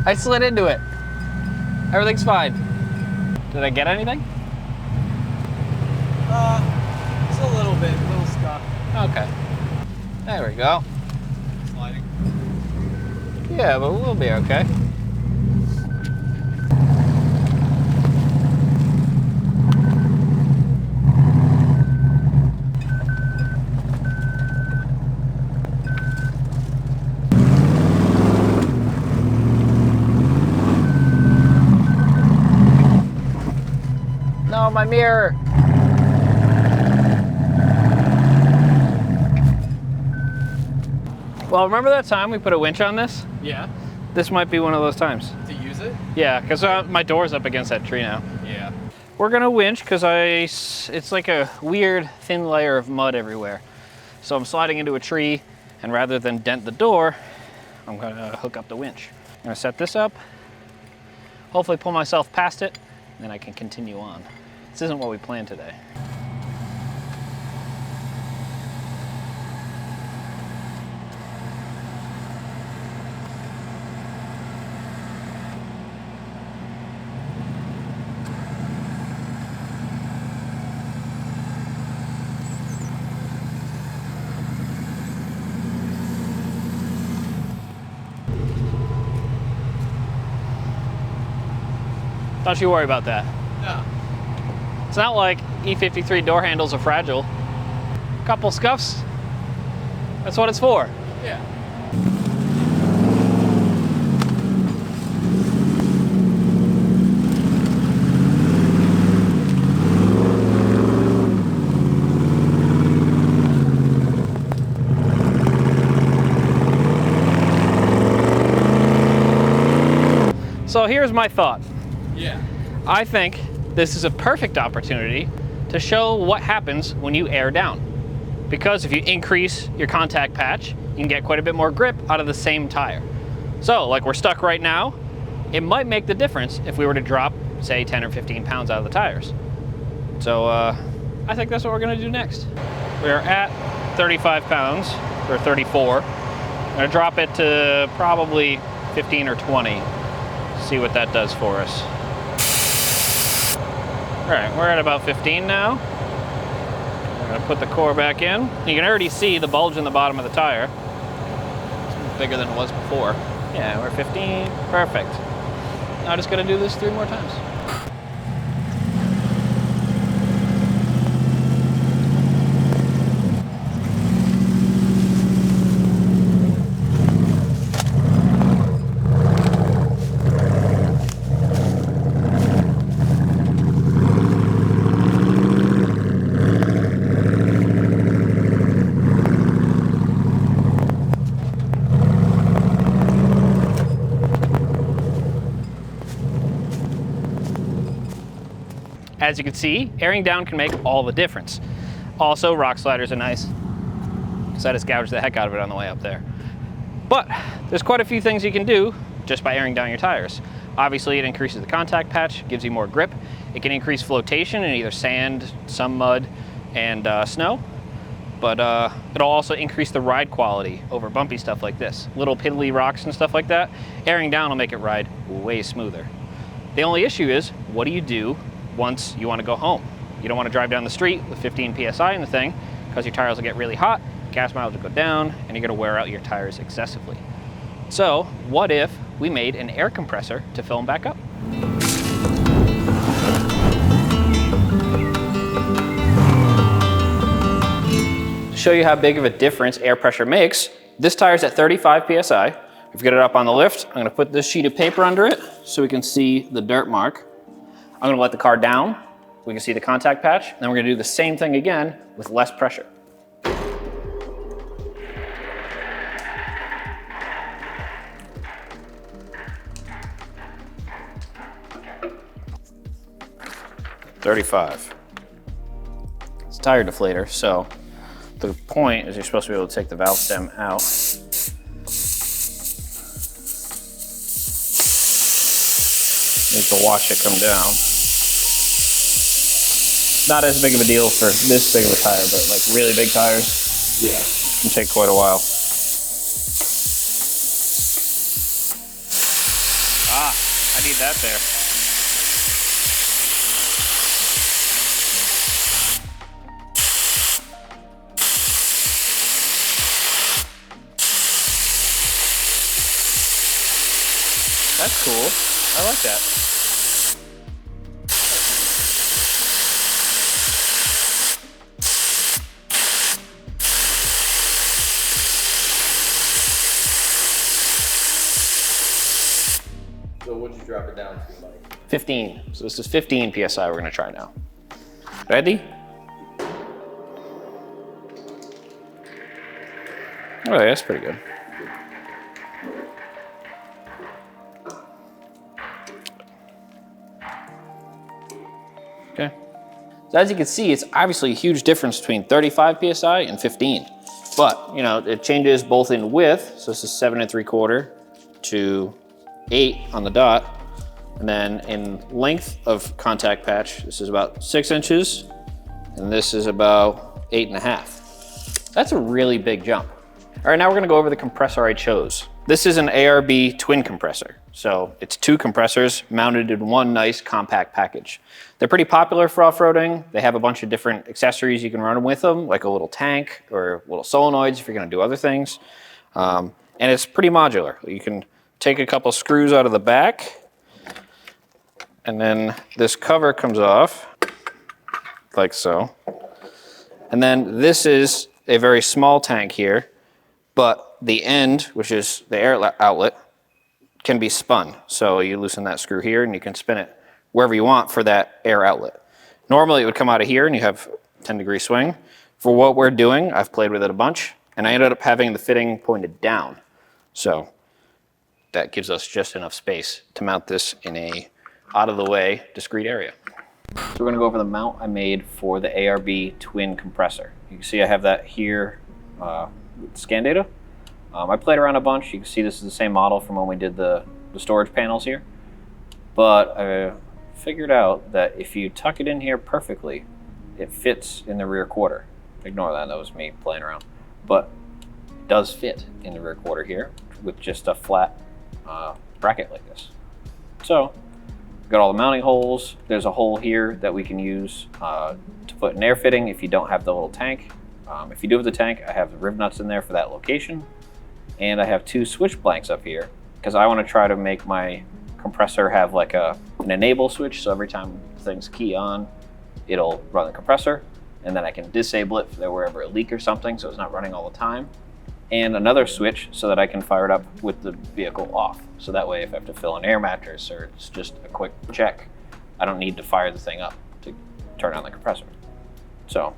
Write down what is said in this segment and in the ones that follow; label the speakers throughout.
Speaker 1: I slid into it. Everything's fine. Did I get anything?
Speaker 2: Just a little bit, a little stuck.
Speaker 1: Okay. There we go.
Speaker 2: Sliding.
Speaker 1: Yeah, but we'll be okay. No, my mirror. Well, remember that time we put a winch on this?
Speaker 2: Yeah.
Speaker 1: This might be one of those times.
Speaker 2: To use it?
Speaker 1: Yeah, because my door's up against that tree now.
Speaker 2: Yeah.
Speaker 1: We're gonna winch because it's like a weird thin layer of mud everywhere. So I'm sliding into a tree, and rather than dent the door, I'm gonna hook up the winch. I'm gonna set this up, hopefully pull myself past it, and then I can continue on. This isn't what we planned today. Don't you worry about that.
Speaker 2: No.
Speaker 1: It's not like E53 door handles are fragile. Couple scuffs, that's what it's for.
Speaker 2: Yeah.
Speaker 1: So here's my thought.
Speaker 2: Yeah.
Speaker 1: I think this is a perfect opportunity to show what happens when you air down. Because if you increase your contact patch, you can get quite a bit more grip out of the same tire. So like we're stuck right now, it might make the difference if we were to drop, say 10 or 15 pounds out of the tires. So I think that's what we're gonna do next. We are at 35 pounds, or 34. I'm gonna drop it to probably 15 or 20. See what that does for us. All right, we're at about 15 now. I'm gonna put the core back in. You can already see the bulge in the bottom of the tire. It's bigger than it was before. Yeah, we're 15, perfect. Now I just gotta do this 3 more times. As you can see, airing down can make all the difference. Also, rock sliders are nice, because I just gouged the heck out of it on the way up there. But there's quite a few things you can do just by airing down your tires. Obviously, it increases the contact patch, gives you more grip. It can increase flotation in either sand, some mud, and snow. But it'll also increase the ride quality over bumpy stuff like this. Little piddly rocks and stuff like that, airing down will make it ride way smoother. The only issue is, what do you do once you want to go home? You don't want to drive down the street with 15 PSI in the thing, because your tires will get really hot, gas mileage will go down, and you're going to wear out your tires excessively. So what if we made an air compressor to fill them back up? To show you how big of a difference air pressure makes, this tire's at 35 PSI. If you get it up on the lift, I'm going to put this sheet of paper under it so we can see the dirt mark. I'm gonna let the car down. We can see the contact patch. And then we're gonna do the same thing again with less pressure. $35. It's a tire deflator, so the point is you're supposed to be able to take the valve stem out. Need to watch it come down. Not as big of a deal for this big of a tire, but like really big tires, yeah, can take quite a while. Ah, I need that there. That's cool. I like that.
Speaker 2: So what'd you drop it down to, Mike?
Speaker 1: 15. So this is 15 PSI we're gonna try now. Ready? Oh yeah, that's pretty good. Okay. So as you can see, it's obviously a huge difference between 35 PSI and 15. But, you know, it changes both in width, so this is 7 3/4 to 8 on the dot. And then in length of contact patch, this is about 6 inches, and this is about 8.5. That's a really big jump. All right, now we're gonna go over the compressor I chose. This is an ARB twin compressor. So it's 2 compressors mounted in one nice compact package. They're pretty popular for off-roading. They have a bunch of different accessories you can run with them, like a little tank or little solenoids if you're gonna do other things. And it's pretty modular. You can take a couple screws out of the back, and then this cover comes off, like so. And then this is a very small tank here, but the end, which is the air outlet, can be spun. So you loosen that screw here and you can spin it wherever you want for that air outlet. Normally it would come out of here and you have 10-degree swing. For what we're doing, I've played with it a bunch, and I ended up having the fitting pointed down. So that gives us just enough space to mount this in a out-of-the-way, discrete area. So we're gonna go over the mount I made for the ARB twin compressor. You can see I have that here with scan data. I played around a bunch. You can see this is the same model from when we did the storage panels here. But I figured out that if you tuck it in here perfectly, it fits in the rear quarter. Ignore that, that was me playing around. But it does fit in the rear quarter here with just a flat bracket like this. So, got all the mounting holes. There's a hole here that we can use to put an air fitting if you don't have the little tank. If you do have the tank, I have the rib nuts in there for that location. And I have 2 switch blanks up here because I want to try to make my compressor have like an enable switch. So every time things key on, it'll run the compressor, and then I can disable it if there were ever a leak or something, so it's not running all the time. And another switch so that I can fire it up with the vehicle off. So that way if I have to fill an air mattress or it's just a quick check, I don't need to fire the thing up to turn on the compressor. So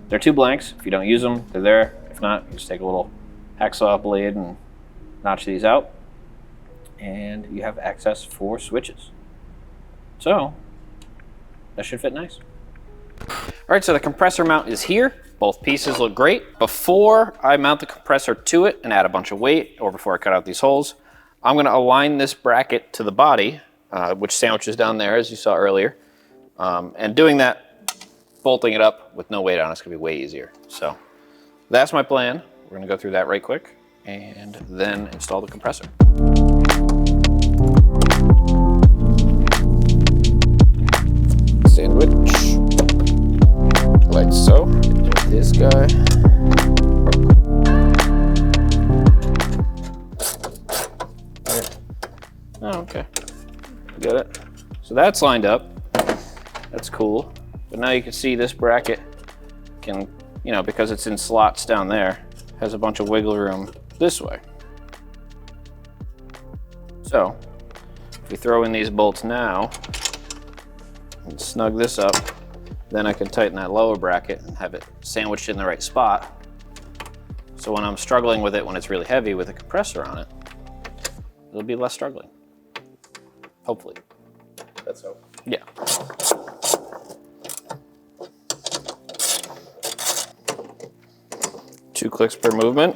Speaker 1: they're 2 blanks. If you don't use them, they're there. If not, you just take a little hacksaw blade and notch these out, and you have access for switches. So that should fit nice. All right, so the compressor mount is here. Both pieces look great. Before I mount the compressor to it and add a bunch of weight, or before I cut out these holes, I'm gonna align this bracket to the body, which sandwiches down there, as you saw earlier. And doing that, bolting it up with no weight on it's gonna be way easier. So that's my plan. We're gonna go through that right quick and then install the compressor. Sandwich, like so. This guy. Oh, okay. Got it. So that's lined up. That's cool. But now you can see this bracket can, you know, because it's in slots down there, has a bunch of wiggle room this way. So if we throw in these bolts now and snug this up, then I can tighten that lower bracket and have it sandwiched in the right spot. So when I'm struggling with it, when it's really heavy with a compressor on it, it'll be less struggling. Hopefully.
Speaker 2: That's hope.
Speaker 1: Yeah. Two clicks per movement.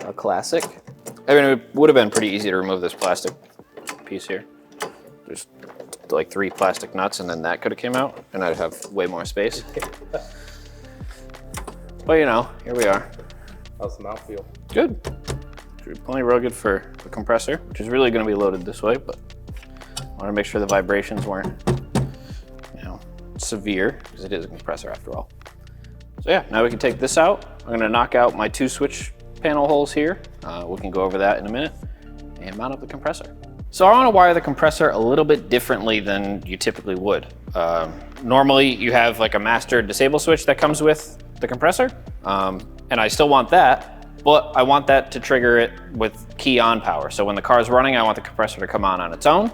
Speaker 1: A classic. I mean, it would have been pretty easy to remove this plastic piece here. There's like 3 plastic nuts, and then that could have came out, and I'd have way more space. But you know, here we are.
Speaker 2: How's the mount feel?
Speaker 1: Good. Should be plenty rugged for the compressor, which is really going to be loaded this way, but I want to make sure the vibrations weren't, you know, severe, because it is a compressor after all. So yeah, now we can take this out. I'm going to knock out my 2 switch panel holes here. We can go over that in a minute and mount up the compressor. So I want to wire the compressor a little bit differently than you typically would. Normally you have like a master disable switch that comes with the compressor, and I still want that, but I want that to trigger it with key on power. So when the car is running, I want the compressor to come on its own.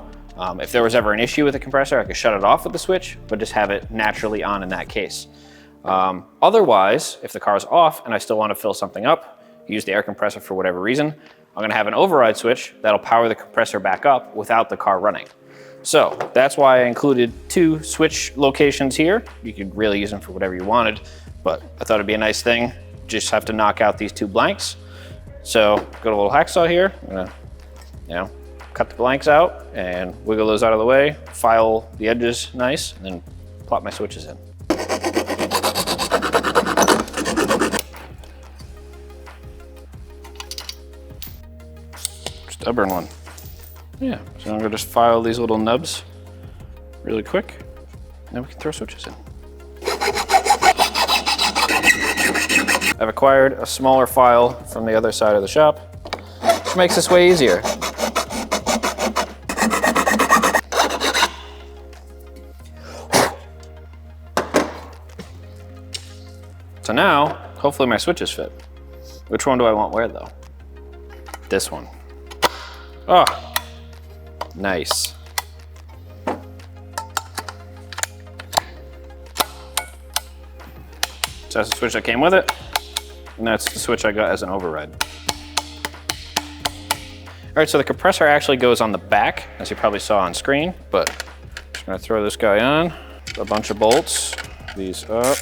Speaker 1: If there was ever an issue with the compressor, I could shut it off with the switch, but just have it naturally on in that case. Otherwise, if the car is off and I still want to fill something up, use the air compressor for whatever reason, I'm going to have an override switch that'll power the compressor back up without the car running. So that's why I included 2 switch locations here. You could really use them for whatever you wanted, but I thought it'd be a nice thing. Just have to knock out these 2 blanks. So got a little hacksaw here. I'm gonna, you know, cut the blanks out and wiggle those out of the way, file the edges nice, and then plop my switches in. Stubborn one. Yeah, so I'm gonna just file these little nubs really quick, and then we can throw switches in. I've acquired a smaller file from the other side of the shop, which makes this way easier. So now, hopefully my switches fit. Which one do I want where though? This one. Oh, nice. So that's the switch that came with it, and that's the switch I got as an override. All right, so the compressor actually goes on the back, as you probably saw on screen, but I'm just gonna throw this guy on, a bunch of bolts, these up.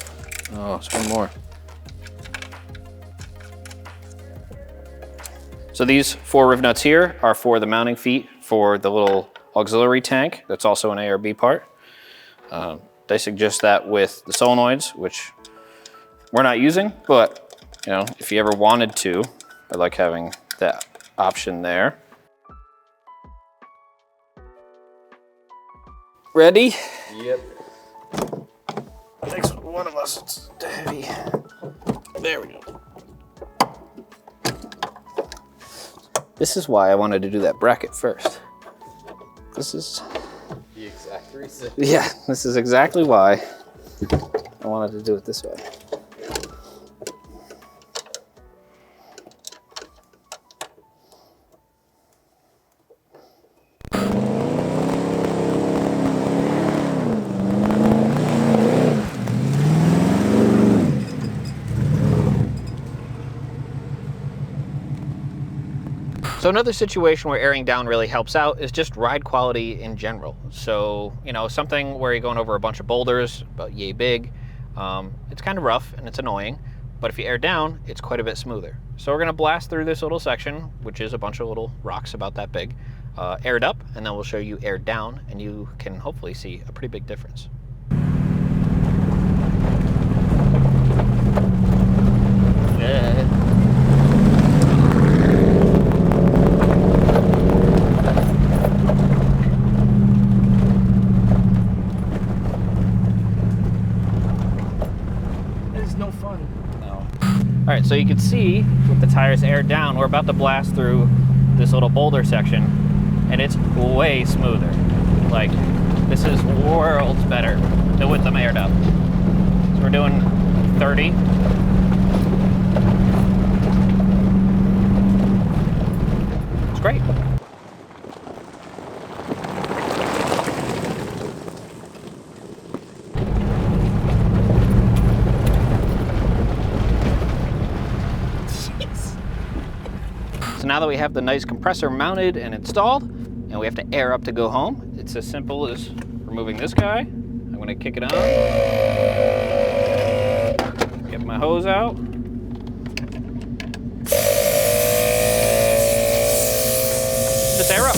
Speaker 1: Oh, there's one more. So these 4 riv nuts here are for the mounting feet for the little auxiliary tank. That's also an A or B part. They suggest that with the solenoids, which we're not using, but you know, if you ever wanted to, I like having that option there. Ready?
Speaker 2: Yep.
Speaker 1: Takes one of us, it's heavy. There we go. This is why I wanted to do that bracket first. This is
Speaker 2: The exact reason.
Speaker 1: Yeah, this is exactly why I wanted to do it this way. So another situation where airing down really helps out is just ride quality in general. So, you know, something where you're going over a bunch of boulders, about yay big, it's kind of rough and it's annoying, but if you air down, it's quite a bit smoother. So we're gonna blast through this little section, which is a bunch of little rocks about that big, aired up, and then we'll show you aired down, and you can hopefully see a pretty big difference. All right, so you can see with the tires aired down, we're about to blast through this little boulder section, and it's way smoother. Like, this is worlds better than with them aired up. So we're doing 30. It's great. So now that we have the nice compressor mounted and installed, and we have to air up to go home, it's as simple as removing this guy. I'm gonna kick it on, get my hose out. Just air up.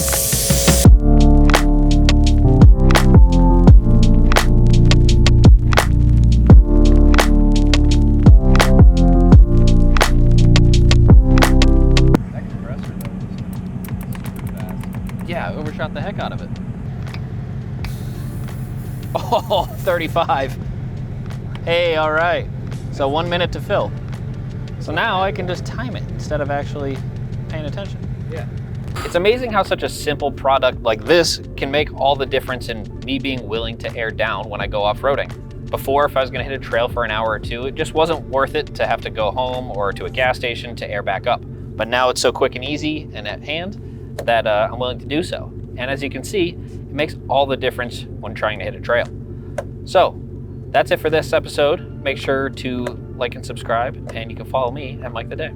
Speaker 1: overshot the heck out of it. Oh, 35. Hey, all right. So 1 minute to fill. So now I can just time it instead of actually paying attention.
Speaker 2: Yeah.
Speaker 1: It's amazing how such a simple product like this can make all the difference in me being willing to air down when I go off-roading. Before, if I was gonna hit a trail for an hour or two, it just wasn't worth it to have to go home or to a gas station to air back up. But now it's so quick and easy and at hand that I'm willing to do so. And as you can see, it makes all the difference when trying to hit a trail. So that's it for this episode. Make sure to like and subscribe, and you can follow me at Mike the Day.